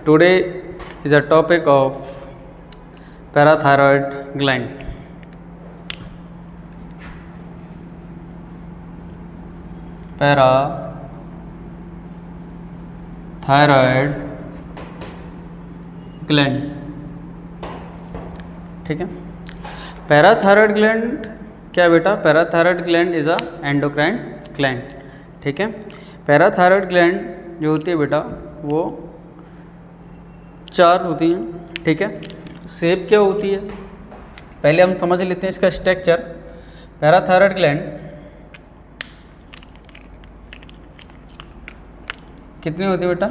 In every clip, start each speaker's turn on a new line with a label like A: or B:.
A: Today is a topic of parathyroid gland. Parathyroid gland, ठीक है। Parathyroid gland क्या बेटा? Parathyroid gland is a endocrine gland, ठीक है। पैराथायरॉयड ग्लैंड जो होती है बेटा वो 4 होती हैं, ठीक है। शेप क्या होती है पहले हम समझ लेते हैं इसका स्ट्रक्चर। पैराथायरॉयड ग्लैंड कितनी होती है बेटा?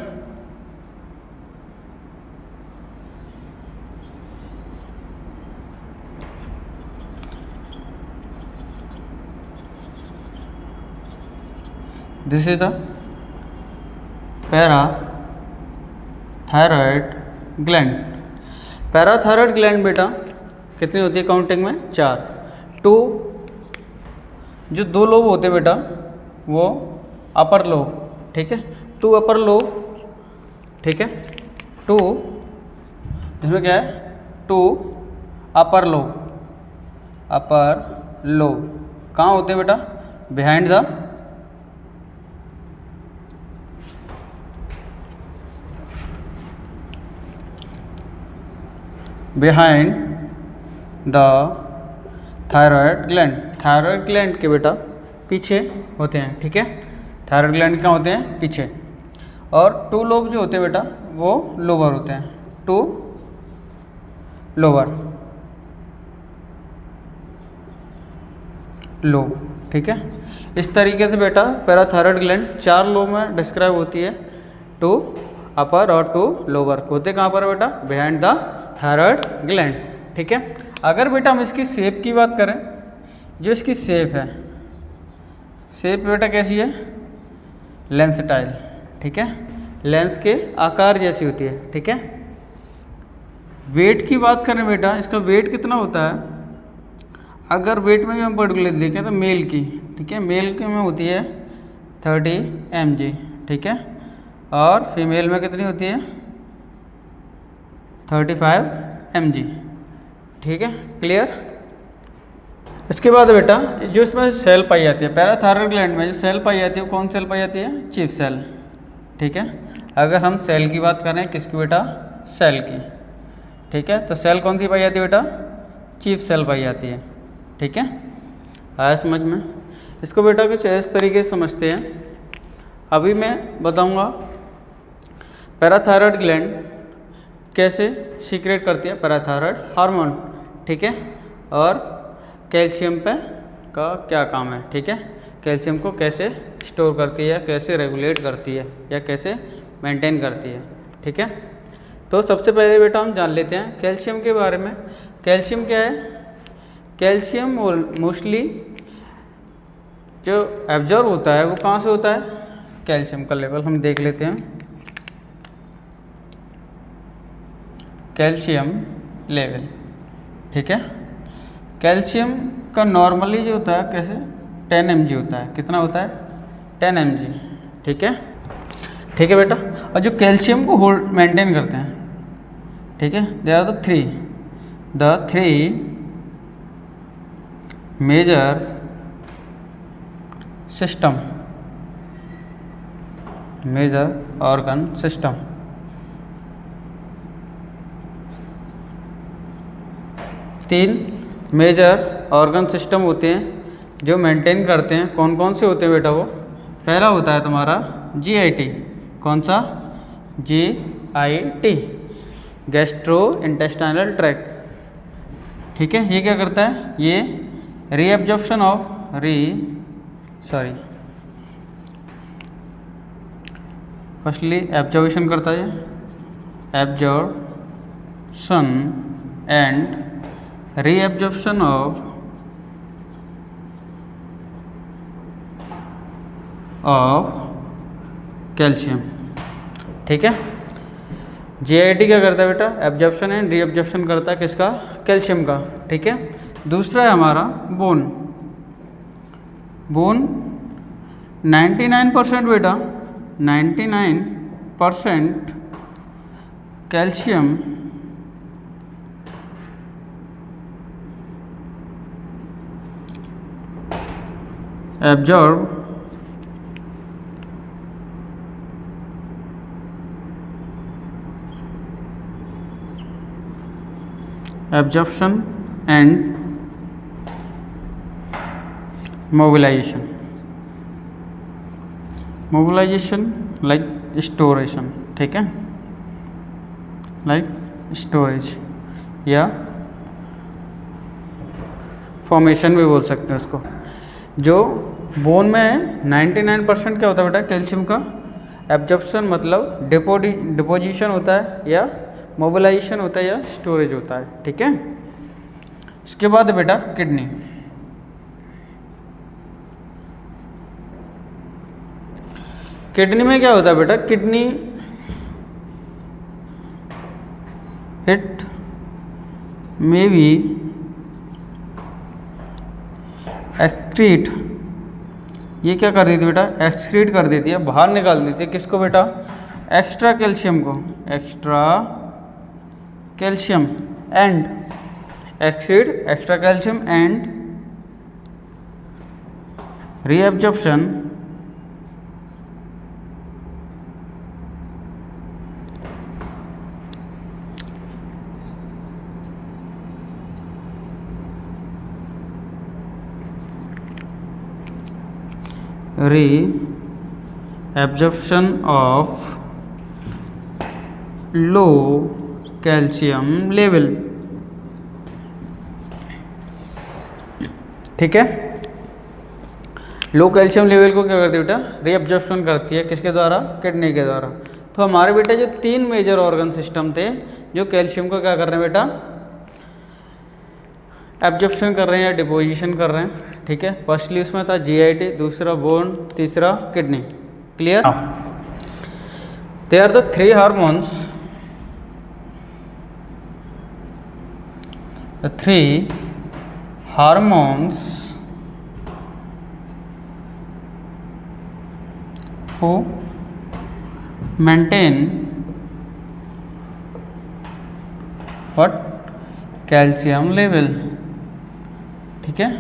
A: This is the parathyroid gland. Parathyroid gland बेटा कितनी होती है काउंटिंग में? 4। 2 जो 2 लोब होते हैं बेटा वो अपर लोब, ठीक है। 2 अपर लोब, ठीक है। 2 इसमें क्या है? 2 अपर लोब। अपर लोब कहाँ होते हैं बेटा? Behind the thyroid gland. Thyroid gland के बेटा पीछे होते हैं, ठीक है। थायराइड ग्लैंड कहाँ होते हैं? पीछे। और 2 लोब जो होते हैं बेटा वो लोअर होते हैं। 2 लोअर लोब, ठीक है। इस तरीके से बेटा पैराथायरॉयड ग्लैंड 4 लोब में डिस्क्राइब होती है। 2 अपर और 2 लोअर होते कहाँ पर बेटा? बिहाइंड द थायराइड ग्लैंड, ठीक है। अगर बेटा हम इसकी शेप की बात करें, जो इसकी शेप है, शेप बेटा कैसी है? लेंसटाइल, ठीक है। लेंस के आकार जैसी होती है, ठीक है। वेट की बात करें बेटा, इसका वेट कितना होता है? अगर वेट में भी हम पर्टिकुलर देखें तो मेल की, ठीक है, मेल के में होती है 30 mg, ठीक है। और फीमेल में कितनी होती है? 35 mg, ठीक है। क्लियर? इसके बाद बेटा जो इसमें सेल पाई जाती है पैराथायरॉयड ग्लैंड में, जो सेल पाई जाती है वो कौन सेल पाई जाती है? चीफ सेल, ठीक है। अगर हम सेल की बात करें, किसकी बेटा? सेल की, ठीक है। तो सेल कौन सी पाई जाती है बेटा? चीफ सेल पाई जाती है, ठीक है। आया समझ में? इसको बेटा कुछ इस तरीके से समझते हैं। अभी मैं बताऊंगा पैराथायरॉयड ग्लैंड कैसे सीक्रेट करती है पैराथायरॉयड हार्मोन, ठीक है। और कैल्शियम पे का क्या काम है, ठीक है। कैल्शियम को कैसे स्टोर करती है, कैसे रेगुलेट करती है या कैसे मेंटेन करती है, ठीक है। तो सबसे पहले बेटा हम जान लेते हैं कैल्शियम के बारे में। कैल्शियम क्या है? कैल्शियम मोस्टली जो एब्जॉर्ब होता है वो कहाँ से होता है? कैल्शियम का लेवल हम देख लेते हैं। कैल्शियम लेवल, ठीक है। कैल्शियम का नॉर्मली जो होता है कैसे 10 mg होता है। कितना होता है? 10 mg, ठीक है, ठीक है बेटा। और जो कैल्शियम को होल्ड मेंटेन करते हैं, ठीक है, they are the three major system, major organ system. 3 major organ system होते हैं जो मेंटेन करते हैं। कौन कौन से होते हैं बेटा? वो पहला होता है तुम्हारा GIT। कौन सा? GIT, गैस्ट्रो इंटेस्टाइनल ट्रैक्ट, ठीक है। ये क्या करता है? ये रीएब्जॉर्प्शन ऑफ फर्स्टली एब्जॉर्प्शन करता है, absorption and reabsorption of calcium, ठीक है। GIT क्या करता है बेटा? एब्जॉर्प्शन एंड रीएब्जॉर्प्शन करता है किसका? कैल्शियम का, ठीक है। दूसरा है हमारा बोन। 99% बेटा 99% calcium absorb absorption and mobilization like storation, ठीक है, लाइक स्टोरेज या फॉर्मेशन भी बोल सकते हैं उसको। जो बोन में 99% क्या होता है बेटा कैल्शियम का एब्जॉर्प्शन मतलब डिपोजिशन होता है या मोबिलाइजेशन होता है या स्टोरेज होता है, ठीक है। इसके बाद बेटा किडनी, किडनी में क्या होता है बेटा, kidney it may be excrete, ये क्या कर देती है बेटा, एक्सक्रीट कर देती है, बाहर निकाल देती है किसको बेटा, एक्स्ट्रा कैल्शियम को, extra calcium and excrete extra calcium and reabsorption reabsorption of low calcium level, ठीक है। लो कैल्शियम लेवल को क्या करती है बेटा, रीअब्जॉर्प्शन करती है, किसके द्वारा, किडनी के द्वारा। तो हमारे बेटा जो 3 मेजर ऑर्गन सिस्टम थे जो कैल्शियम को क्या कर रहे हैं बेटा, एब्जॉर्प्शन कर रहे हैं या डिपोजिशन कर रहे हैं, ठीक है। फर्स्टली उसमें था जीआईटी, दूसरा बोन, तीसरा kidney, clear. They are the 3 hormones, the 3 hormones who maintain what, calcium level, ठीक है।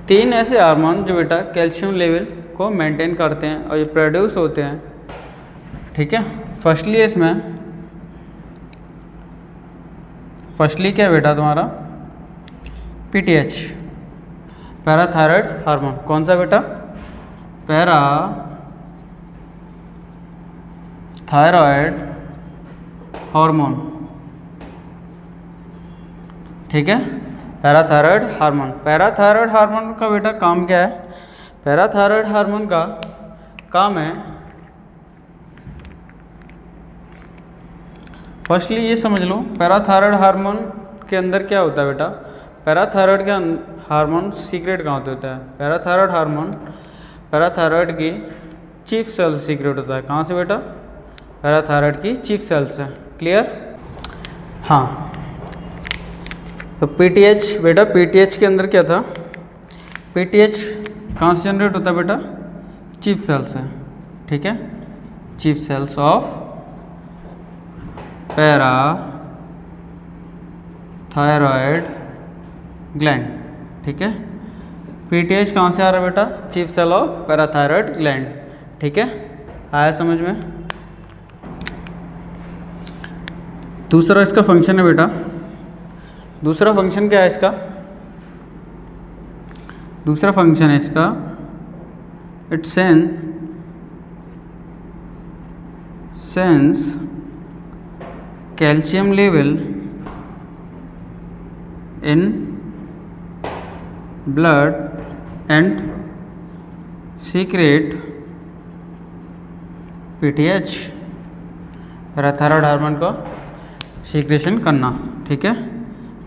A: 3 ऐसे हार्मोन जो बेटा कैल्शियम लेवल को मेंटेन करते हैं और ये प्रोड्यूस होते हैं, ठीक है। फर्स्टली क्या बेटा तुम्हारा पीटीएच, पैराथायरॉयड हार्मोन, कौन सा बेटा, पैराथायरॉयड हार्मोन, ठीक है। पैराथायरॉयड हार्मोन, पैराथायरॉयड हार्मोन का बेटा काम क्या है, पैराथायरॉयड हार्मोन का काम है, फर्स्टली ये समझ लो पैराथायरॉयड हार्मोन के अंदर क्या होता है बेटा, पैराथायरॉयड के हार्मोन सीक्रेट कहाँ होता है, पैराथायरॉयड हार्मोन पैराथायरॉयड की चीफ सेल सीक्रेट होता है, कहाँ से बेटा, पैराथायरॉयड की चीफ सेल से, क्लियर। हाँ तो पीटीएच बेटा, पीटीएच के अंदर क्या था, पीटीएच कहाँ से जनरेट होता है बेटा, चीफ सेल से, ठीक है, chief cells of parathyroid gland, ठीक है। पीटीएच कहाँ से आ रहा है बेटा, chief cell of parathyroid gland, ठीक है, आया समझ में। दूसरा इसका फंक्शन है बेटा, दूसरा फंक्शन क्या है इसका, दूसरा फंक्शन है इसका, it sense calcium level in blood and secret PTH, parathyroid hormone को सीक्रेशन करना, ठीक है।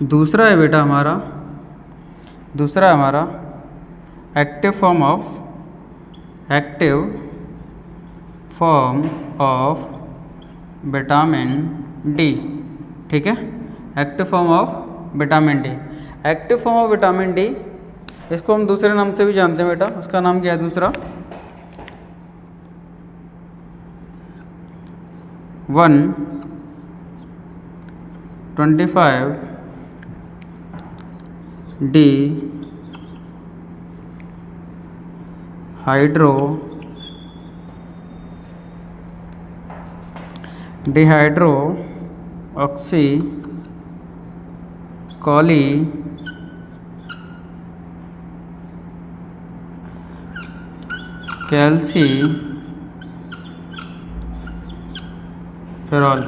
A: दूसरा है बेटा हमारा, दूसरा है हमारा active form of vitamin D, ठीक है, active form of vitamin D, active form of vitamin D, इसको हम दूसरे नाम से भी जानते हैं बेटा, उसका नाम क्या है दूसरा, 1 25 D hydro dehydro oxy कॉली कैल्सी फेरॉल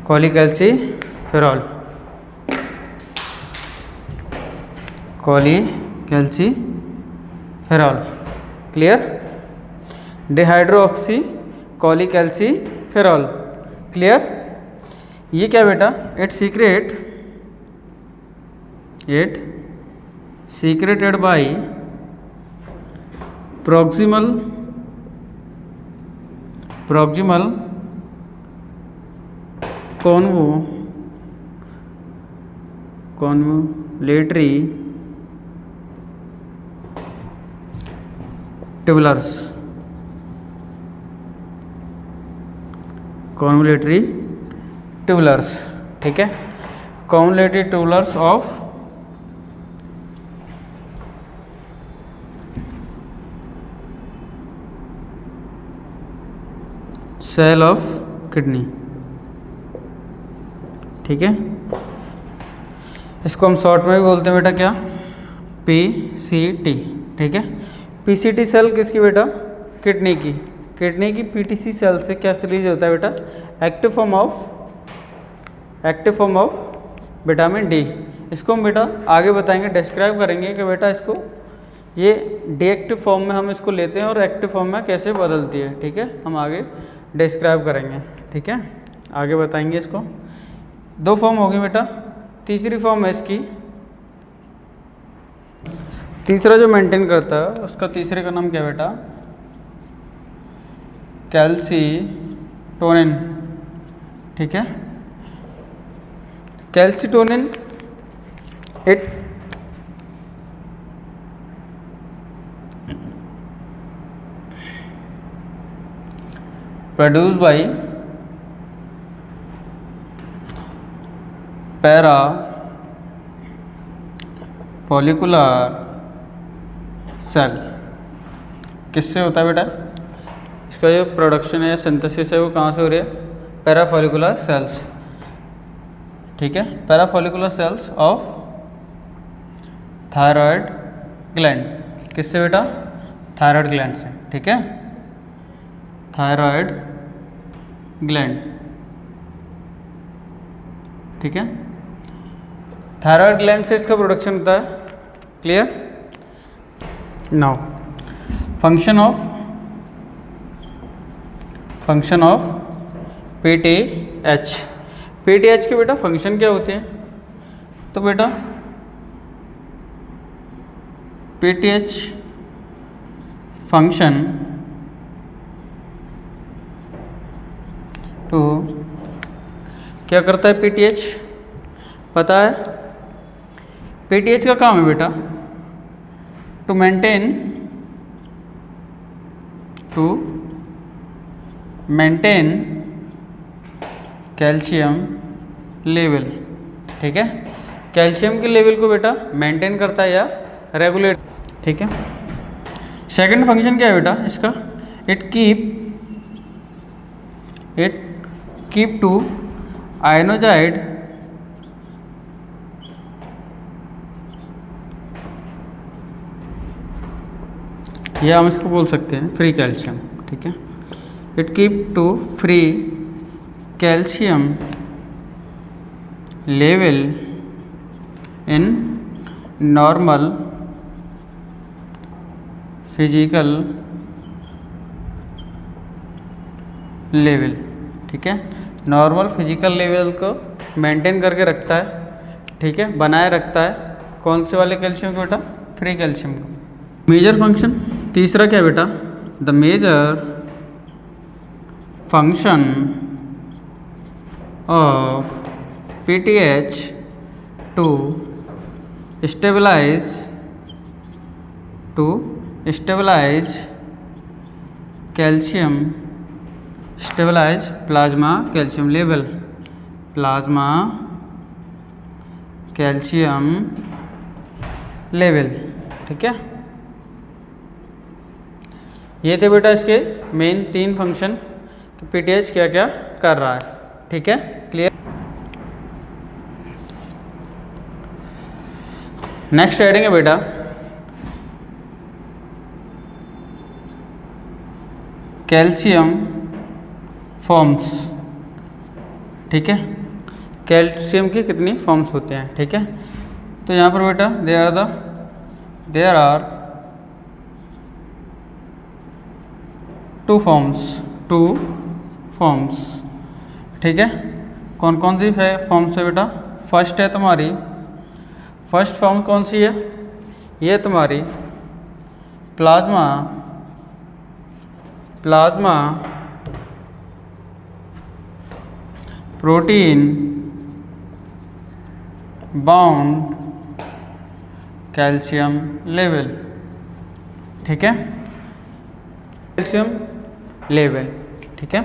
A: कॉली कैल्सी फेरॉल कॉली कैल्सी फेरॉल clear. Dehydro oxy कॉली कैल्सी फेरॉल clear. ये क्या बेटा, इट सीक्रेटेड बाय प्रॉक्सिमल कॉन्वोलेटरी ट्यूबुलर्स ठीक है। कॉन्वोलेटरी ट्यूबुलर्स ऑफ सेल ऑफ किडनी, ठीक है। इसको हम शॉर्ट में भी बोलते हैं बेटा क्या, PCT, ठीक है। PCT सेल किसकी बेटा, किडनी की PTC सेल से क्या रिलीज होता है बेटा, active form of vitamin D. इसको हम बेटा आगे बताएंगे, डिस्क्राइब करेंगे कि बेटा इसको ये डीएक्टिव फॉर्म में हम इसको लेते हैं और एक्टिव फॉर्म में कैसे बदलती है, ठीक है। हम आगे डिस्क्राइब करेंगे, ठीक है, आगे बताएंगे इसको। 2 फॉर्म होगी बेटा, तीसरी फॉर्म है इसकी, तीसरा जो मेंटेन करता है उसका तीसरे का नाम क्या बेटा, कैल्सीटोनिन, ठीक है। Calcitonin it produced by parafollicular cell. किससे होता है बेटा, इसका जो प्रोडक्शन है या सिंथेसिस है वो कहाँ से हो रही है, पैरा फॉलिकुलर सेल्स, ठीक है। Parafollicular cells of thyroid gland, किससे बेटा, थायराइड ग्लैंड से, ठीक है। थायराइड ग्लैंड, ठीक है। थायराइड ग्लैंड से इसका प्रोडक्शन होता है, clear. Now function of PTH के बेटा फंक्शन क्या होते हैं, तो बेटा PTH फंक्शन तो क्या करता है PTH, पता है। PTH का काम है बेटा टू मेंटेन कैल्शियम लेवल, ठीक है। कैल्शियम के लेवल को बेटा मेंटेन करता है या रेगुलेट, ठीक है। सेकंड फंक्शन क्या है बेटा इसका, इट कीप टू आयनोजाइड या हम इसको बोल सकते हैं फ्री कैल्शियम, ठीक है। It keep to free calcium level in normal physical level, ठीक है। नॉर्मल फिजिकल लेवल को मेंटेन करके रखता है, ठीक है, बनाए रखता है। कौन से वाले कैल्शियम को बेटा, फ्री कैल्शियम को। मेजर फंक्शन तीसरा क्या बेटा, the major function of PTH to stabilise calcium stabilise plasma calcium level, plasma calcium level. ठीक है, ये थे बेटा इसके मेन 3 फंक्शन कि पीटीएच क्या क्या कर रहा है। ठीक है, क्लियर। नेक्स्ट हेडिंग है बेटा कैल्शियम फॉर्म्स। ठीक है, कैल्शियम की कितनी फॉर्म्स होते हैं। ठीक है, तो यहाँ पर बेटा देयर आर 2 फॉर्म्स। ठीक है, कौन कौन सी फॉर्म्स है बेटा। फर्स्ट है तुम्हारी, फर्स्ट फॉर्म कौन सी है, ये तुम्हारी plasma protein bound calcium level. ठीक है, कैल्शियम लेवल। ठीक है,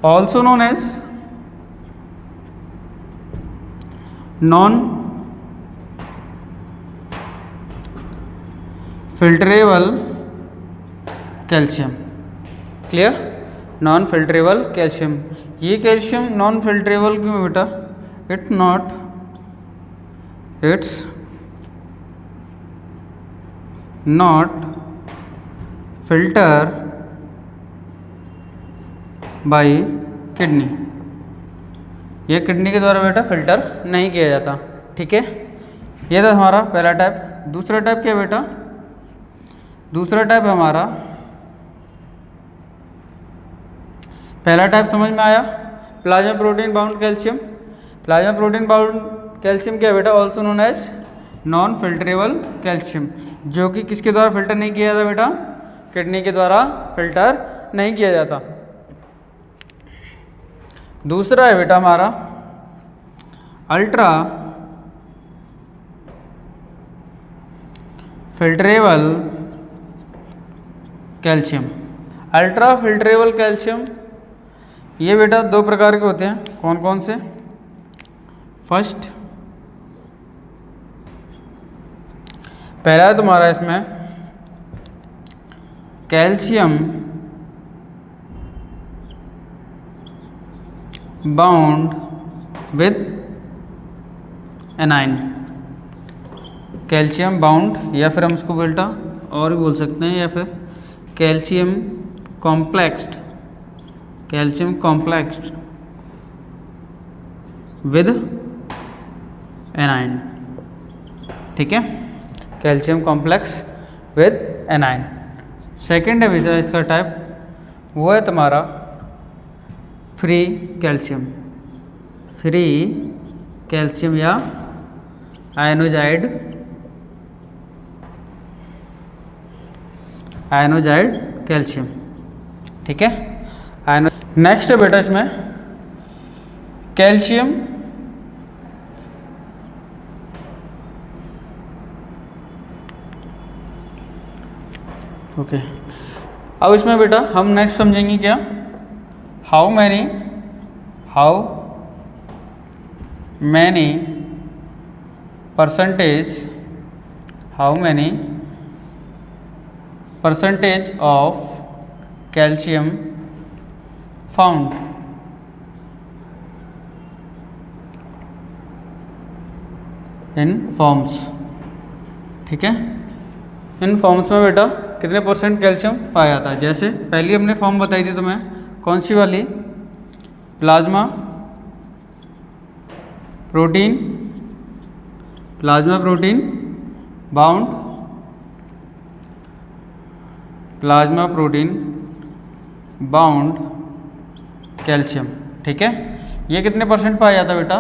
A: also known as non filterable calcium. Clear, non filterable calcium. ये कैल्शियम नॉन फिल्टरेबल क्यों बेटा, it's not filter by kidney, ये किडनी के द्वारा बेटा फिल्टर नहीं किया जाता। ठीक है, ये था हमारा पहला टाइप। दूसरा टाइप क्या बेटा, दूसरा टाइप हमारा, पहला टाइप समझ में आया, plasma protein bound calcium. Plasma protein bound calcium क्या बेटा, also known as non filterable calcium, जो कि किसके द्वारा फिल्टर नहीं किया जाता बेटा, किडनी के द्वारा फिल्टर नहीं किया जाता। दूसरा है बेटा हमारा ultra filterable calcium. Ultra filterable calcium ये बेटा 2 प्रकार के होते हैं। कौन कौन से, फर्स्ट पहला है तुम्हारा इसमें calcium bound with A9, calcium bound, या फिर हम इसको बेटा और भी बोल सकते हैं, या फिर कैल्शियम कॉम्प्लेक्स्ड विद एनाइन। ठीक है, calcium complex with A9. Second है विषय इसका टाइप, वो है तुम्हारा फ्री कैल्शियम या आयनोजाइड कैल्शियम। ठीक है, नेक्स्ट है बेटा इसमें कैल्शियम ओके। अब इसमें बेटा हम नेक्स्ट समझेंगे क्या, how many percentage of calcium found in forms. ठीक है, इन फॉर्म्स में बेटा कितने परसेंट कैल्शियम पाया जाता है। जैसे पहली हमने फॉर्म बताई थी तुम्हें, कौन सी वाली, प्लाज्मा प्रोटीन बाउंड कैल्शियम। ठीक है, ये कितने परसेंट पाया जाता बेटा,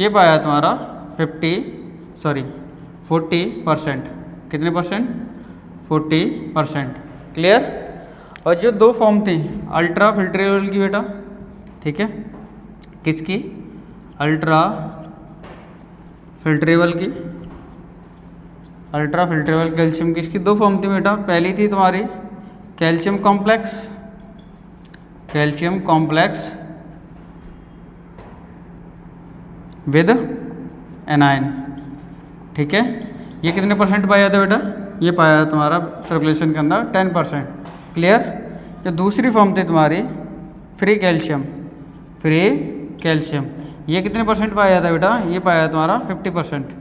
A: ये पाया तुम्हारा 40%। कितने परसेंट, 40%। क्लियर। और जो 2 फॉर्म थी अल्ट्रा फिल्टरेबल की बेटा, ठीक है, किसकी, अल्ट्रा फिल्टरेबल कैल्शियम की, इसकी 2 फॉर्म थी बेटा। पहली थी तुम्हारी calcium calcium complex with A9. ठीक है, ये कितने परसेंट पाया था बेटा? ये पाया तुम्हारा सर्कुलेशन के अंदर 10%। क्लियर? जो दूसरी फॉर्म थी तुम्हारी फ्री कैल्शियम, फ्री कैल्शियम, ये कितने परसेंट पाया था बेटा? ये पाया तुम्हारा 50%।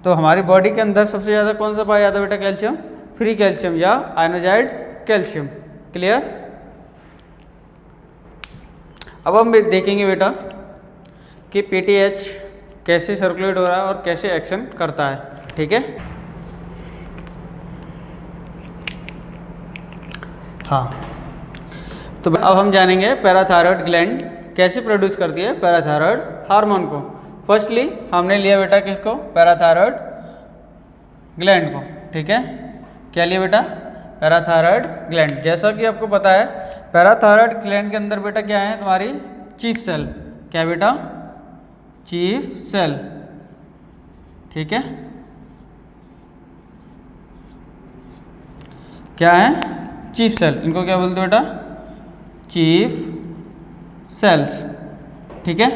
A: तो हमारी बॉडी के अंदर सबसे ज़्यादा कौन सा पाया जाता है बेटा? कैल्शियम, फ्री कैल्शियम या आयनोजाइड कैल्शियम। क्लियर? अब हम देखेंगे बेटा कि पीटीएच कैसे सर्कुलेट हो रहा है और कैसे एक्शन करता है। ठीक है, हाँ, तो अब हम जानेंगे पैराथायरॉयड ग्लैंड कैसे प्रोड्यूस करती है पैराथायरॉयड हार्मोन को। फर्स्टली हमने लिया बेटा किसको? पैराथायरॉयड ग्लैंड को। ठीक है, क्या लिया बेटा? Parathyroid gland. जैसा कि आपको पता है पैराथायरॉयड ग्लैंड के अंदर बेटा क्या है तुम्हारी? Chief cell. क्या बेटा? Chief cell. ठीक है, क्या है? Chief cell. इनको क्या बोलते हो बेटा? Chief cells. ठीक है,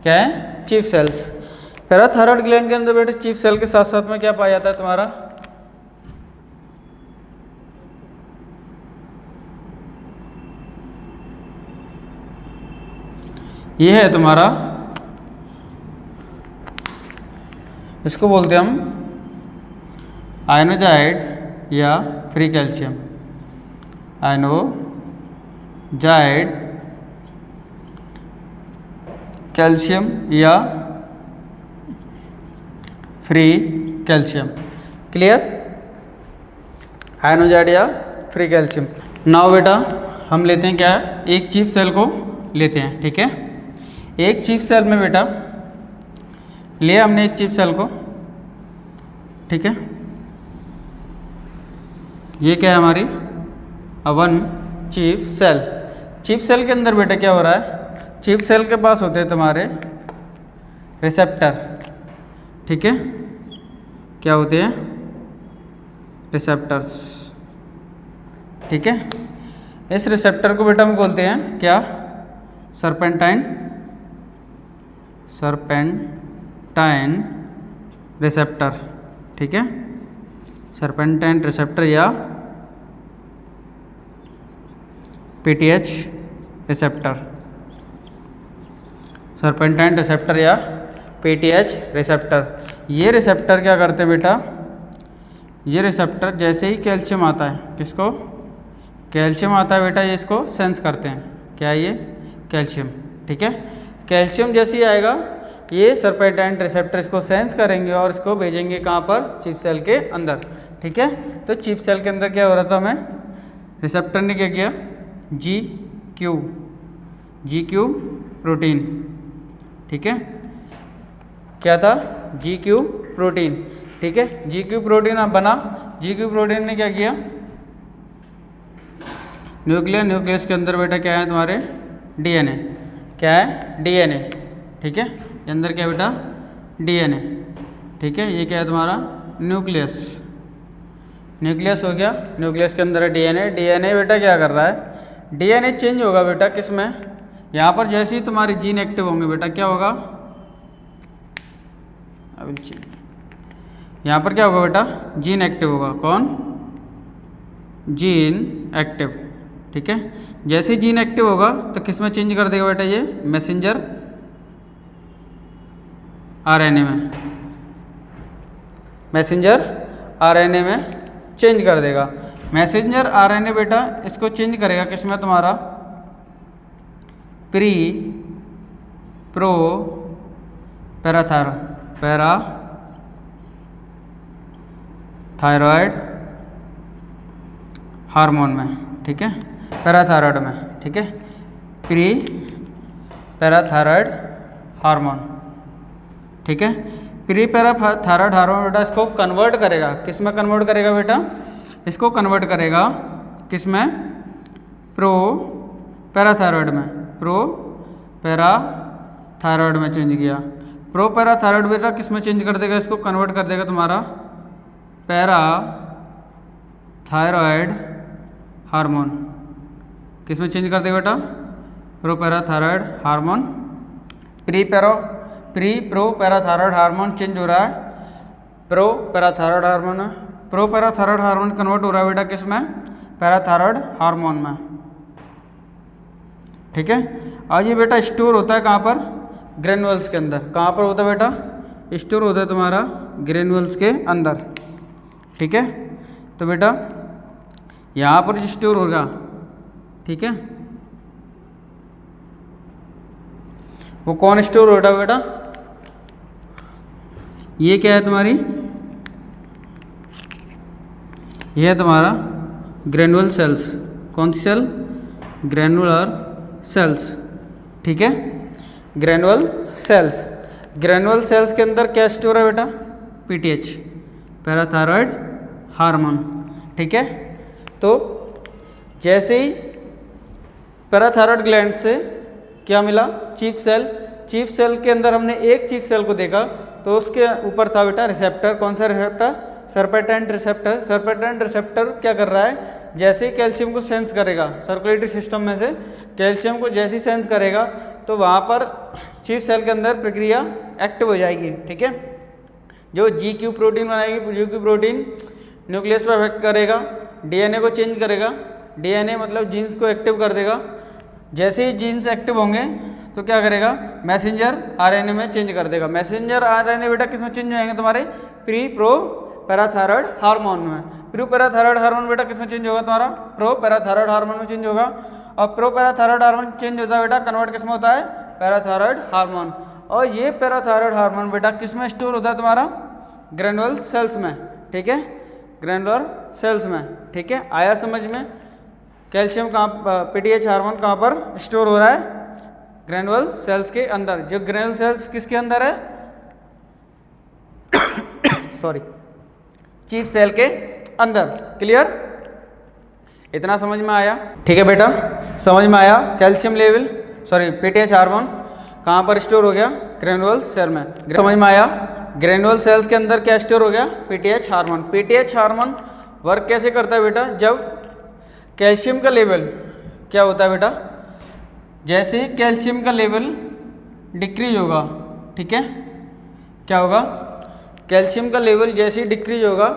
A: क्या है? Chief sales. पैराथायरॉयड ग्लैंड के अंदर बेटा चीफ सेल के साथ साथ में क्या पाया जाता है तुम्हारा? ये है तुम्हारा, इसको बोलते हैं हम आयनोजाइड या फ्री कैल्शियम। आयनोजाइड कैल्शियम या फ्री कैल्शियम। क्लियर? आयनोजाइड या फ्री कैल्शियम। नाउ बेटा हम लेते हैं क्या? एक चीफ सेल को लेते हैं। ठीक है, एक चीफ सेल में बेटा लिया हमने एक चीफ सेल को। ठीक है, ये क्या है हमारी? One chief cell. Chief cell के अंदर बेटा क्या हो रहा है? चीफ सेल के पास होते हैं तुम्हारे रिसेप्टर। ठीक है, क्या होते हैं? रिसेप्टर्स। ठीक है, इस रिसेप्टर को बेटा हम बोलते हैं क्या? Serpentine receptor. ठीक है, सर्पेंटाइन रिसेप्टर या पीटीएच रिसेप्टर। सर्पेंटाइन रिसेप्टर या पीटीएच रिसेप्टर। ये रिसेप्टर क्या करते हैं बेटा? ये रिसेप्टर जैसे ही कैल्शियम आता है, किसको? कैल्शियम आता है बेटा, ये इसको सेंस करते हैं। क्या ये? कैल्शियम। ठीक है, कैल्शियम जैसे ही आएगा ये सर्पेंटाइन रिसेप्टर इसको सेंस करेंगे और इसको भेजेंगे कहाँ पर? चीफ सेल के अंदर। ठीक है, तो चीफ सेल के अंदर क्या हो रहा था? हमें रिसेप्टर ने क्या किया? G Q protein. ठीक है, क्या था? G Q protein. ठीक है, जी क्यू प्रोटीन अब बना। जी क्यू प्रोटीन ने क्या किया? न्यूक्लियस के अंदर बेटा क्या है तुम्हारे? डीएनए। क्या है? डीएनए। ठीक है, ये अंदर क्या बेटा? डीएनए। ठीक है, ये क्या है तुम्हारा? न्यूक्लियस। न्यूक्लियस हो गया, न्यूक्लियस के अंदर है डीएनए। डीएनए बेटा क्या कर रहा है? डीएनए चेंज होगा बेटा किस में? यहाँ पर जैसे ही तुम्हारे जीन एक्टिव होंगे बेटा क्या होगा? यहाँ पर क्या होगा बेटा? जीन एक्टिव होगा। कौन? Gene active. ठीक है, जैसे ही जीन एक्टिव होगा तो किस में चेंज कर देगा बेटा? ये मैसेंजर आरएनए में। मैसेंजर आरएनए में चेंज कर देगा। मैसेंजर आरएनए बेटा इसको चेंज करेगा किस में? तुम्हारा प्री प्रो पैराथायरॉयड हार्मोन में। ठीक है, पैराथायरॉयड में। ठीक है, प्री पैराथायरॉयड हार्मोन। ठीक है, प्री पैराथायरॉयड हार्मोन बेटा इसको कन्वर्ट करेगा। किस में कन्वर्ट करेगा बेटा? इसको कन्वर्ट करेगा किस में? प्रो पैराथायरॉयड में। प्रो पैराथायरॉयड में चेंज किया। प्रो पैराथायरॉयड बेटा किस में चेंज कर देगा? इसको कन्वर्ट कर देगा तुम्हारा पैराथायरॉयड हार्मोन। किस में चेंज कर देगा बेटा? प्रोपैराथायरॉयड हार्मोन, प्रोपैराथायरॉयड हार्मोन चेंज हो रहा है, प्रोपैराथायरॉयड हार्मोन है, प्रोपैराथायरॉयड हार्मोन कन्वर्ट हो रहा है बेटा किस में? पैराथायरॉयड हार्मोन में। ठीक है। आज ये बेटा स्टोर होता है कहाँ पर? ग्रेनुअल्स के अंदर। कहाँ पर होता है बेटा? स्टोर होता है तुम्हारा ग्रेनुअल्स के अंदर। ठीक है। तो बेटा यहाँ पर स्टोर होगा। ठीक है। वो कौन स्टोर होता है बेटा? ये क्या है तुम्हारी? ये है तुम्हारा ग्रेनुअल सेल्स। कौन सी सेल? Granular sales. ठीक है। ग्रेनुअल सेल्स, ग्रेनुअल सेल्स के अंदर क्या स्टोर है बेटा? PTH, parathyroid hormone. ठीक है। तो जैसे ही पैराथायरॉयड ग्लैंड से क्या मिला? Chief cell. चीफ सेल के अंदर हमने एक चीफ सेल को देखा तो उसके ऊपर था बेटा रिसेप्टर। कौन सा रिसेप्टर? सर्पेटेंट रिसेप्टर। सर्पेटेंट रिसेप्टर क्या कर रहा है? जैसे ही कैल्शियम को सेंस करेगा, सर्कुलेटरी सिस्टम में से कैल्शियम को जैसे ही सेंस करेगा तो वहाँ पर चीफ सेल के अंदर प्रक्रिया एक्टिव हो जाएगी। ठीक है। जो GQ प्रोटीन बनाएगी, GQ प्रोटीन न्यूक्लियस पर अफेक्ट करेगा, DNA को चेंज करेगा। DNA मतलब जीन्स को एक्टिव कर देगा। जैसे ही जीन्स एक्टिव होंगे तो क्या करेगा? मैसेंजर RNA में चेंज कर देगा। मैसेंजर RNA बेटा किस में चेंज हो जाएंगे? तुम्हारे प्रोपैराथायरॉयड हार्मोन में। प्रोपैराथायरॉयड हार्मोन बेटा किस में चेंज होगा? तुम्हारा प्रोपैराथायरॉयड हार्मोन में चेंज होगा। और प्रोपैराथायरॉयड हार्मोन चेंज होता है बेटा, कन्वर्ट किस में होता है? Parathyroid hormone. और ये पैराथायरॉयड हार्मोन बेटा किस में स्टोर होता है? तुम्हारा ग्रेनुअल सेल्स में। ठीक है। ग्रेनुलर सेल्स में। ठीक है। आया समझ में? कैल्शियम कहाँ, पीटीएच हार्मोन कहाँ पर स्टोर हो रहा है? ग्रेनुअल सेल्स के अंदर। जो ग्रेनुअल सेल्स किसके अंदर है? सॉरी, चीफ सेल के अंदर। क्लियर? इतना समझ में आया? ठीक है बेटा, समझ में आया? Calcium level, sorry PTH hormone कहाँ पर स्टोर हो गया? ग्रेनुअल सेल में। समझ में आया? ग्रेनुअल सेल्स के अंदर क्या स्टोर हो गया? PTH hormone. PTH hormone work कैसे करता है बेटा? जब कैल्शियम का लेवल क्या होता है बेटा? जैसे ही कैल्शियम का लेवल डिक्रीज होगा, ठीक है, क्या होगा? कैल्शियम का लेवल जैसे ही डिक्रीज होगा,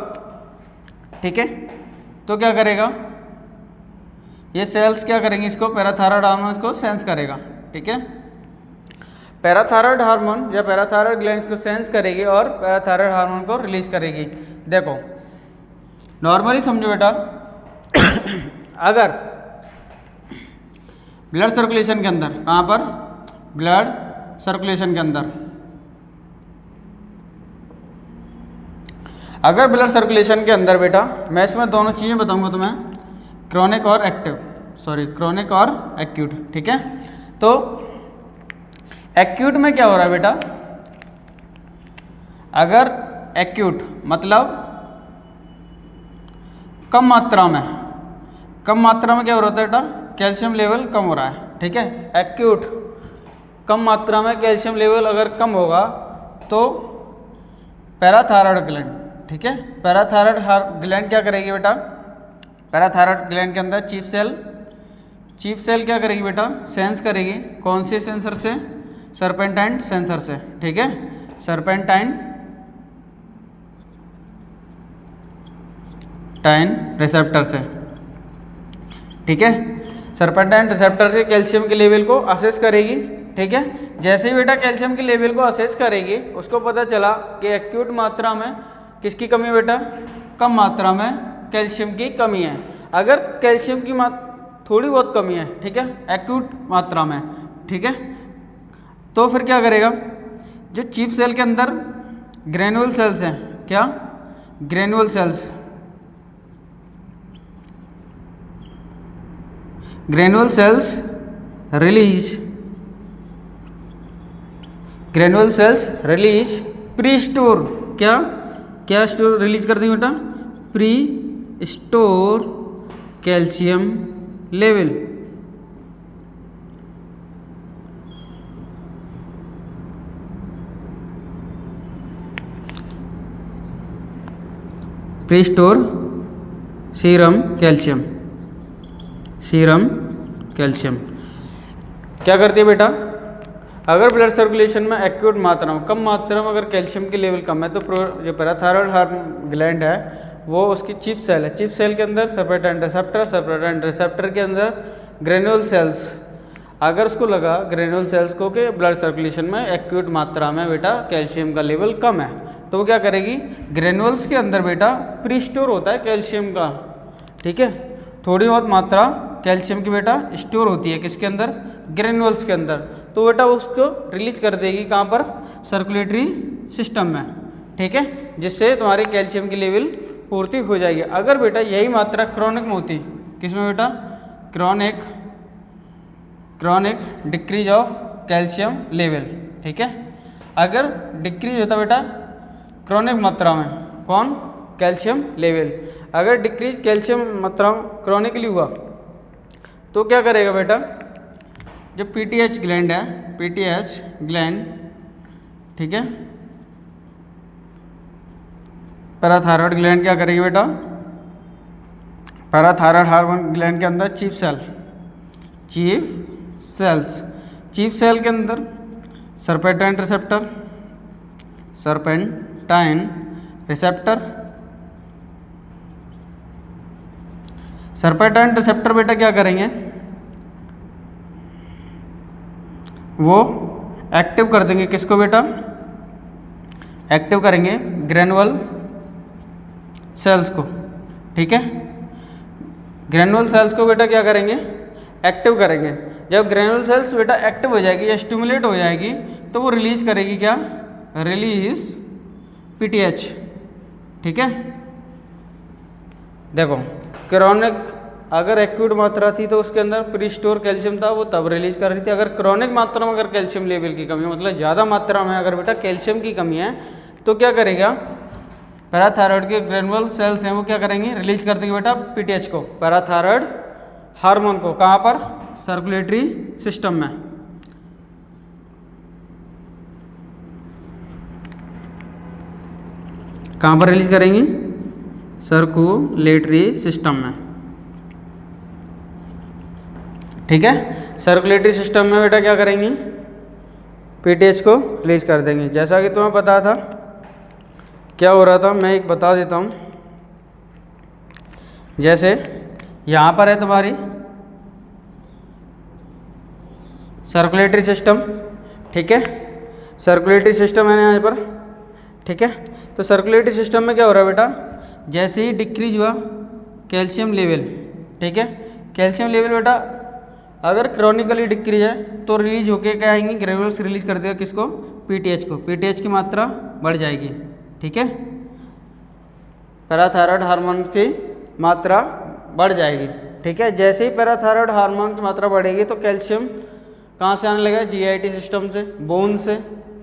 A: ठीक है, तो क्या करेगा? ये सेल्स क्या करेंगे? इसको पैराथायरॉयड हार्मोन को सेंस करेगा। ठीक है। पैराथायरॉयड हार्मोन या पैराथायरॉयड ग्लैंड को सेंस करेगी और पैराथायरॉयड हार्मोन को रिलीज करेगी। देखो नॉर्मली समझो बेटा, अगर ब्लड सर्कुलेशन के अंदर, कहाँ पर? ब्लड सर्कुलेशन के अंदर, अगर ब्लड सर्कुलेशन के अंदर बेटा, मैं इसमें दोनों चीज़ें बताऊंगा तुम्हें, क्रोनिक और एक्टिव, सॉरी क्रोनिक और एक्यूट। ठीक है। तो एक्यूट में क्या हो रहा है बेटा? अगर एक्यूट मतलब कम मात्रा में, कम मात्रा में क्या हो रहा है बेटा? कैल्शियम लेवल कम हो रहा है। ठीक है। एक्यूट कम मात्रा में कैल्शियम लेवल अगर कम होगा तो पैराथायरॉयड ग्लैंड, ठीक है, पैराथायरॉयड ग्लैंड क्या करेगी बेटा? पैराथायरॉयड ग्लैंड के अंदर चीफ सेल क्या करेगी बेटा? सेंस करेगी। कौन से सेंसर से? सर्पेंटाइन सेंसर से। ठीक है। सर्पेंटाइन रिसेप्टर से। ठीक है। सर्पेंटाइन रिसेप्टर से कैल्शियम के लेवल को असेस करेगी। ठीक है। जैसे ही बेटा कैल्शियम के लेवल को असेस करेगी, उसको पता चला कि एक्यूट मात्रा में किसकी कमी बेटा? कम मात्रा में कैल्शियम की कमी है। अगर कैल्शियम की थोड़ी बहुत कमी है, ठीक है, एक्यूट मात्रा में, ठीक है, तो फिर क्या करेगा? जो चीफ सेल के अंदर ग्रेनुअल सेल्स हैं, क्या? Granular cells, granular cells release, granular cells release pre store, क्या स्टोर रिलीज कर देंगे बेटा? Pre store calcium level. Pre store serum calcium, serum calcium क्या करती है बेटा, अगर ब्लड सर्कुलेशन में एक्यूट मात्रा में कम मात्रा में अगर कैल्शियम की लेवल कम है तो जो पैराथायरॉयड हार्मोन ग्लैंड है वो उसकी चिप सेल है, चिप सेल के अंदर सर्पेटेंट रिसेप्टर, सर्पेटेंट रिसेप्टर के अंदर ग्रेन्यूल सेल्स, अगर उसको लगा ग्रेन्यूल सेल्स को कि ब्लड सर्कुलेशन में एक्यूट मात्रा में बेटा कैल्शियम का लेवल कम है तो वो क्या करेगी, ग्रेन्यूल्स के अंदर बेटा प्री स्टोर होता है कैल्शियम का, ठीक है, थोड़ी बहुत मात्रा कैल्शियम की बेटा स्टोर होती है किसके अंदर, ग्रेन्यूल्स के अंदर, तो बेटा उसको रिलीज कर देगी कहाँ पर, सर्कुलेटरी सिस्टम में, ठीक है, जिससे तुम्हारी कैल्शियम की लेवल पूर्ति हो जाएगी। अगर बेटा यही मात्रा क्रॉनिक में होती, किसमें बेटा, chronic decrease of calcium level, ठीक है, अगर डिक्रीज होता बेटा क्रॉनिक मात्रा में, कौन, कैल्शियम लेवल, अगर डिक्रीज कैल्शियम मात्रा क्रॉनिकली हुआ तो क्या करेगा बेटा, जो पीटीएच ग्लैंड है, पीटीएच ग्लैंड, ठीक है, पैराथायरॉयड ग्लैंड क्या करेगी बेटा, पैराथायरॉयड हार्मोन ग्लैंड के अंदर चीफ सेल के अंदर सर्पेंटाइन रिसेप्टर बेटा क्या करेंगे, वो एक्टिव कर देंगे किसको बेटा, एक्टिव करेंगे ग्रेनुअल सेल्स को, ठीक है, ग्रेनुअल सेल्स को बेटा क्या करेंगे, एक्टिव करेंगे। जब ग्रेनुअल सेल्स बेटा एक्टिव हो जाएगी या स्टिमुलेट हो जाएगी तो वो रिलीज करेगी क्या, रिलीज पीटीएच, ठीक है, देखो क्रॉनिक अगर एक्यूट मात्रा थी तो उसके अंदर प्री स्टोर कैल्शियम था वो तब रिलीज कर रही थी, अगर क्रॉनिक मात्रा में अगर कैल्शियम लेवल की कमी है, मतलब ज़्यादा मात्रा में अगर बेटा कैल्शियम की कमी है तो क्या करेगा, पैराथायरॉयड के ग्रेनुअल सेल्स हैं वो क्या करेंगे, रिलीज कर देंगे बेटा पीटीएच को, पैराथायरॉयड हार्मोन को, कहाँ पर, सर्कुलेटरी सिस्टम में, कहाँ पर रिलीज करेंगी, सर्कुलेटरी सिस्टम में, ठीक है, सर्कुलेटरी सिस्टम में बेटा क्या करेंगी, पीटीएच को रिलीज कर देंगे। जैसा कि तुम्हें पता था क्या हो रहा था, मैं एक बता देता हूँ, जैसे यहाँ पर है तुम्हारी सर्कुलेटरी सिस्टम, ठीक है, सर्कुलेटरी सिस्टम है यहाँ पर, ठीक है, तो सर्कुलेटरी सिस्टम में क्या हो रहा है बेटा, जैसे ही डिक्रीज हुआ कैल्शियम लेवल, ठीक है, कैल्शियम लेवल बेटा अगर क्रॉनिकली डिक्रीज है तो रिलीज होके क्या आएंगी, ग्रेनुल्स रिलीज कर देगा किसको, पीटीएच को, पीटीएच की मात्रा बढ़ जाएगी, ठीक है, पैराथायरॉयड हार्मोन की मात्रा बढ़ जाएगी, ठीक है, जैसे ही पैराथायरॉयड हार्मोन की मात्रा बढ़ेगी तो कैल्शियम कहाँ से आने लगेगा, जीआईटी सिस्टम से, बोन से,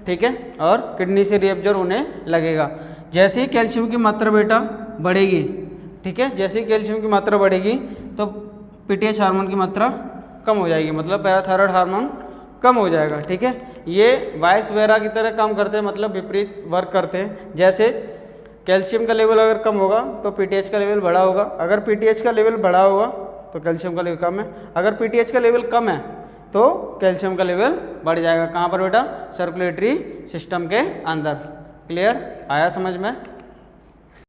A: ठीक है, और किडनी से रिएब्जॉर्ब होने लगेगा। जैसे ही कैल्शियम की मात्रा बेटा बढ़ेगी, ठीक है, जैसे ही कैल्शियम की मात्रा बढ़ेगी तो पीटीएच हार्मोन की मात्रा कम हो जाएगी, मतलब पैराथायरॉयड हार्मोन कम हो जाएगा, ठीक है, ये वाइस वेरा की तरह काम करते हैं, मतलब विपरीत वर्क करते हैं। जैसे कैल्शियम का लेवल अगर कम होगा तो पीटीएच का लेवल बढ़ा होगा, अगर पीटीएच का लेवल बढ़ा होगा तो कैल्शियम का लेवल कम है, अगर पीटीएच का लेवल कम है तो कैल्शियम का लेवल बढ़ जाएगा, कहाँ पर बेटा, सर्कुलेटरी सिस्टम के अंदर। क्लियर, आया समझ में।